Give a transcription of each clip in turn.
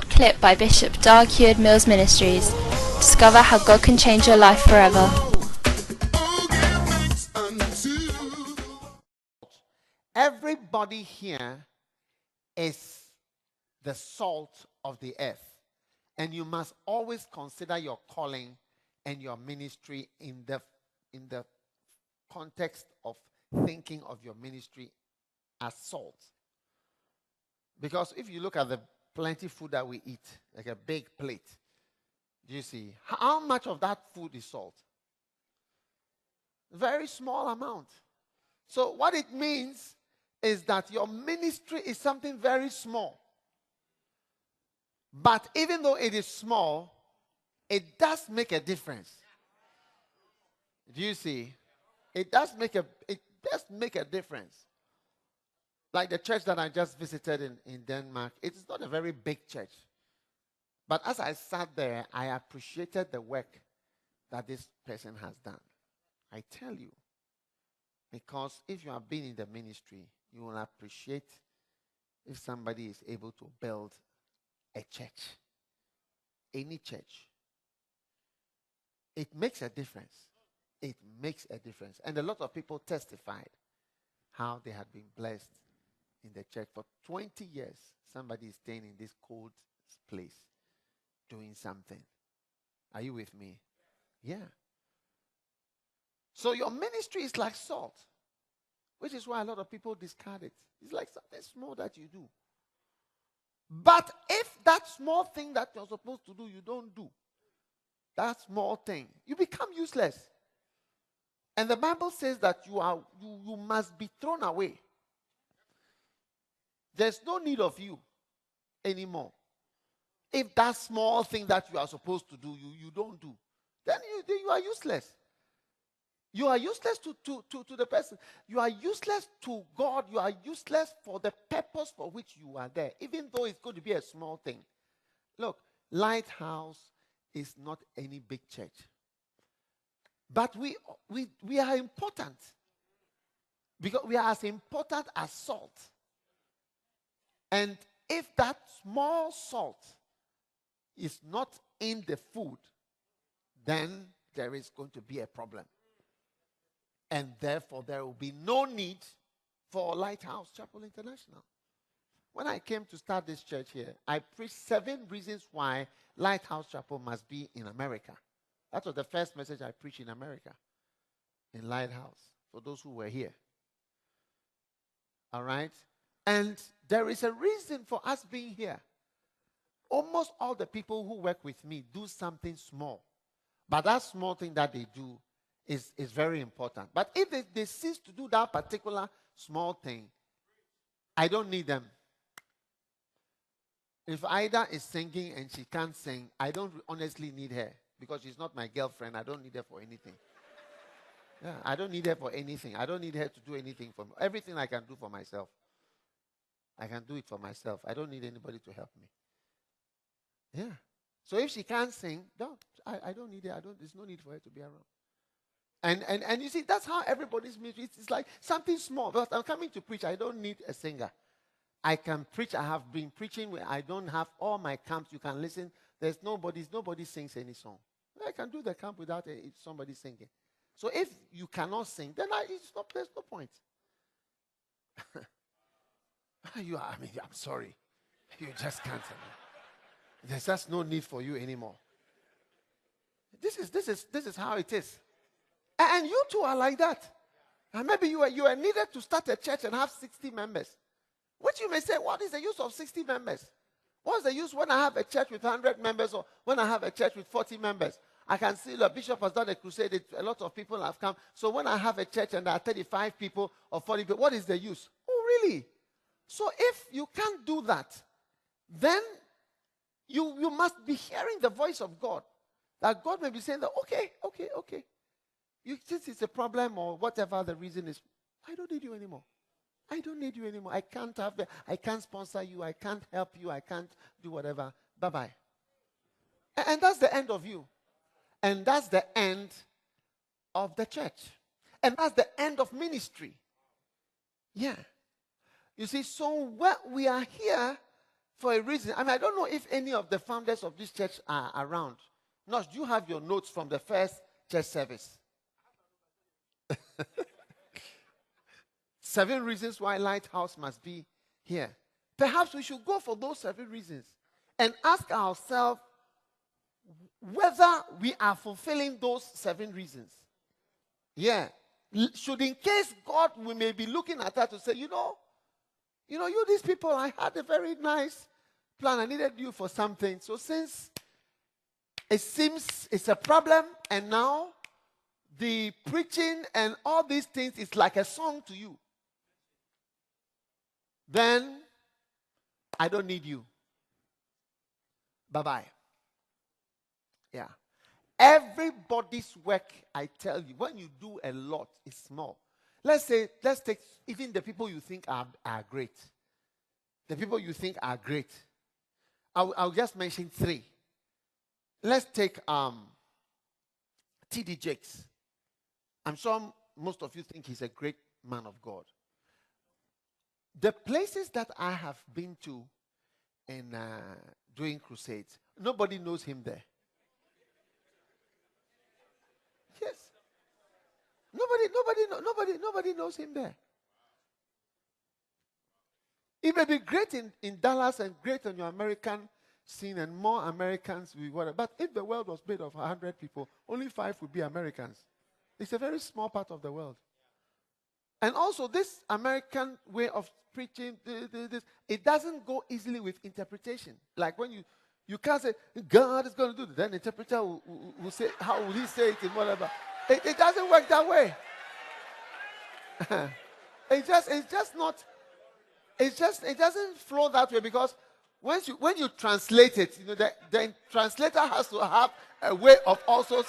short clip by Bishop Doug Heward-Mills Ministries. Discover how God can change your life forever. Everybody here is the salt of the earth. And you must always consider your calling and your ministry in the context of thinking of your ministry as salt. Because if you look at the plenty food that we eat, like a big plate, do you see how much of that food is salt? Very small amount. So what it means is that your ministry is something very small. But even though it is small, it does make a difference. Do you see? It does make a difference. Like the church that I just visited in Denmark, it's not a very big church. But as I sat there, I appreciated the work that this person has done. I tell you. Because if you have been in the ministry, you will appreciate if somebody is able to build a church. Any church. It makes a difference. It makes a difference. And a lot of people testified how they had been blessed in the church. For 20 years, somebody is staying in this cold place doing something. Are you with me? Yeah. So your ministry is like salt, which is why a lot of people discard it. It's like something small that you do. But if that small thing that you're supposed to do, you don't do, that small thing, you become useless. And the Bible says that you must be thrown away. There's no need of you anymore. If that small thing that you are supposed to do, you don't do, then you are useless. You are useless to the person. You are useless to God. You are useless for the purpose for which you are there, even though it's going to be a small thing. Look, Lighthouse is not any big church. But we are important. Because we are as important as salt. And if that small salt is not in the food, then there is going to be a problem. And therefore, there will be no need for Lighthouse Chapel International. When I came to start this church here, I preached 7 reasons why Lighthouse Chapel must be in America. That was the first message I preached in America, in Lighthouse, for those who were here. All right? And there is a reason for us being here. Almost all the people who work with me do something small. But that small thing that they do is very important. But if they cease to do that particular small thing, I don't need them. If Ida is singing and she can't sing, I don't honestly need her. Because she's not my girlfriend. I don't need her for anything. Yeah, I don't need her for anything. I don't need her to do anything for me. Everything I can do for myself. I can do it for myself. I don't need anybody to help me. Yeah. So if she can't sing, I don't need her. There's no need for her to be around. And you see, that's how everybody's ministry. It's like something small. But I'm coming to preach. I don't need a singer. I can preach. I have been preaching where I don't have all my camps. You can listen. Nobody sings any song. I can do the camp without somebody singing. So if you cannot sing, then there's no point. I'm sorry. You just can't. There's just no need for you anymore. This is how it is. And you too are like that. And maybe you are needed to start a church and have 60 members. Which you may say, what is the use of 60 members? What's the use when I have a church with 100 members or when I have a church with 40 members? I can see the bishop has done a crusade. A lot of people have come. So when I have a church and there are 35 people or 40 people, what is the use? Oh, really? So if you can't do that, then you must be hearing the voice of God. That God may be saying that, okay. Since it's a problem or whatever the reason is, I don't need you anymore. I don't need you anymore. I can't sponsor you. I can't help you. I can't do whatever. Bye-bye. And that's the end of you. And that's the end of the church. And that's the end of ministry. Yeah. You see, so we are here for a reason. I mean, I don't know if any of the founders of this church are around. No, you have your notes from the first church service. 7 reasons why Lighthouse must be here. Perhaps we should go for those 7 reasons and ask ourselves whether we are fulfilling those 7 reasons. Yeah. Should, in case God, we may be looking at that to say, you these people, I had a very nice plan. I needed you for something. So since it seems it's a problem, and now the preaching and all these things is like a song to you, then I don't need you. Bye-bye. Yeah. Everybody's work, I tell you, when you do a lot, is small. Let's take even the people you think are great. The people you think are great. I'll just mention 3. Let's take T.D. Jakes. I'm sure most of you think he's a great man of God. The places that I have been to in doing crusades, nobody knows him there. Yes. Nobody knows him there. He may be great in Dallas and great on your American scene, and more Americans will whatever. But if the world was made of 100 people, only 5 would be Americans. It's a very small part of the world. And also, this American way of preaching, it doesn't go easily with interpretation. Like when you can't say, God is going to do this. Then the interpreter will say, how will he say it and whatever. It doesn't work that way. It doesn't flow that way, because when you translate it, the translator has to have a way of also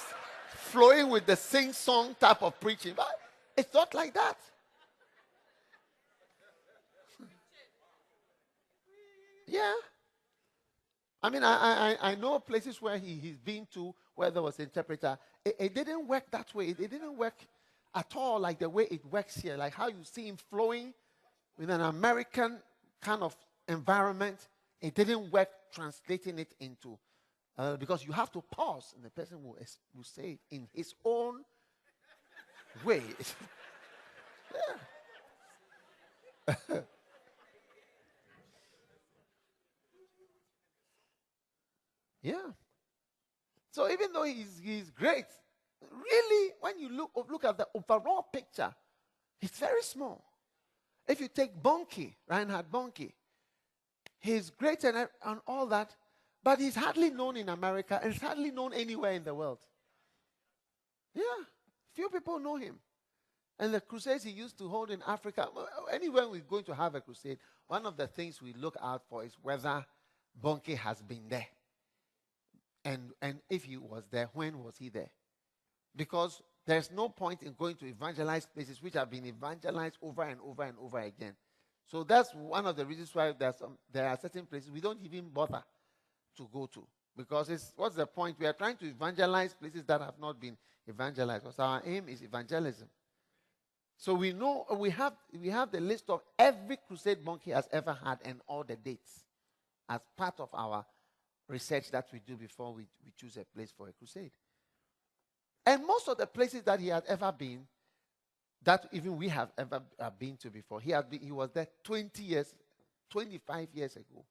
flowing with the sing-song type of preaching. But it's not like that. Yeah. I mean, I know places where he's been to where there was an interpreter. It didn't work that way. It didn't work at all like the way it works here. Like how you see him flowing with an American kind of environment. It didn't work translating it into, because you have to pause and the person will say it in his own way. Yeah. Yeah. So even though he's great, really, when you look at the overall picture, it's very small. If you take Bonnke, Reinhard Bonnke, he's great and all that, but he's hardly known in America and he's hardly known anywhere in the world. Yeah. Few people know him. And the crusades he used to hold in Africa, anywhere we're going to have a crusade, one of the things we look out for is whether Bonnke has been there. And if he was there, when was he there? Because there's no point in going to evangelize places which have been evangelized over and over and over again. So that's one of the reasons why there are certain places we don't even bother to go to. Because what's the point? We are trying to evangelize places that have not been evangelized. Because our aim is evangelism. So we know we have the list of every crusade Bonnke has ever had and all the dates as part of our research that we do before we choose a place for a crusade. And most of the places that he had ever been, that even we have ever been to before, he was there 20 years, 25 years ago.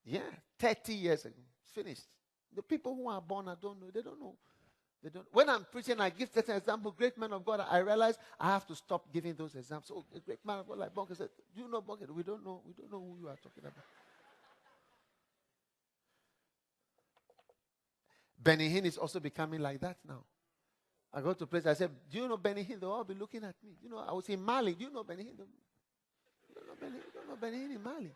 Yeah, 30 years ago. Finished. The people who are born, I don't know. They don't know. When I'm preaching, I give certain example. Great man of God, I realize I have to stop giving those examples. So a great man of God like Bonnke said, "Do you know Bonnke?" We don't know who you are talking about. Benny Hinn is also becoming like that now. I go to a place, I said, "Do you know Benny Hinn?" They'll all be looking at me. I was in Mali. Do you know Benny Hinn? You don't know Benny Hinn in Mali.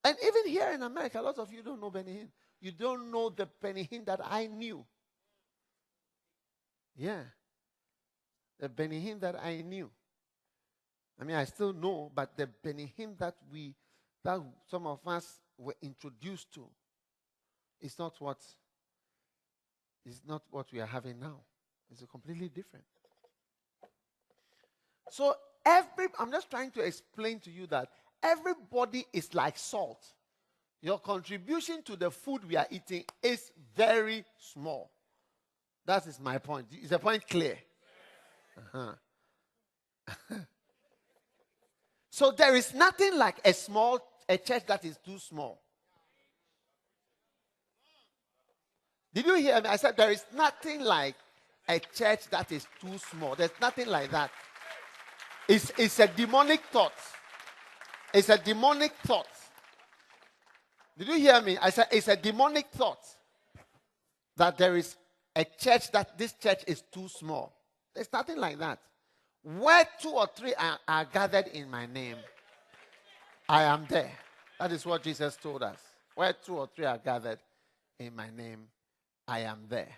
And even here in America, a lot of you don't know Benny Hinn. You don't know the Benny Hinn that I knew. Yeah. The Benny Hinn that I knew. I mean, I still know, but the Benny Hinn that some of us were introduced to is not what we are having now. It's completely different. So I'm just trying to explain to you that everybody is like salt. Your contribution to the food we are eating is very small. That is my point. Is the point clear? Uh-huh. So there is nothing like a church that is too small. Did you hear me? I said there is nothing like a church that is too small. There's nothing like that. It's a demonic thought. It's a demonic thought. Did you hear me? I said it's a demonic thought that there is a church that this church is too small. There's nothing like that. Where 2 or 3 are gathered in my name, I am there. That is what Jesus told us. Where 2 or 3 are gathered in my name, I am there.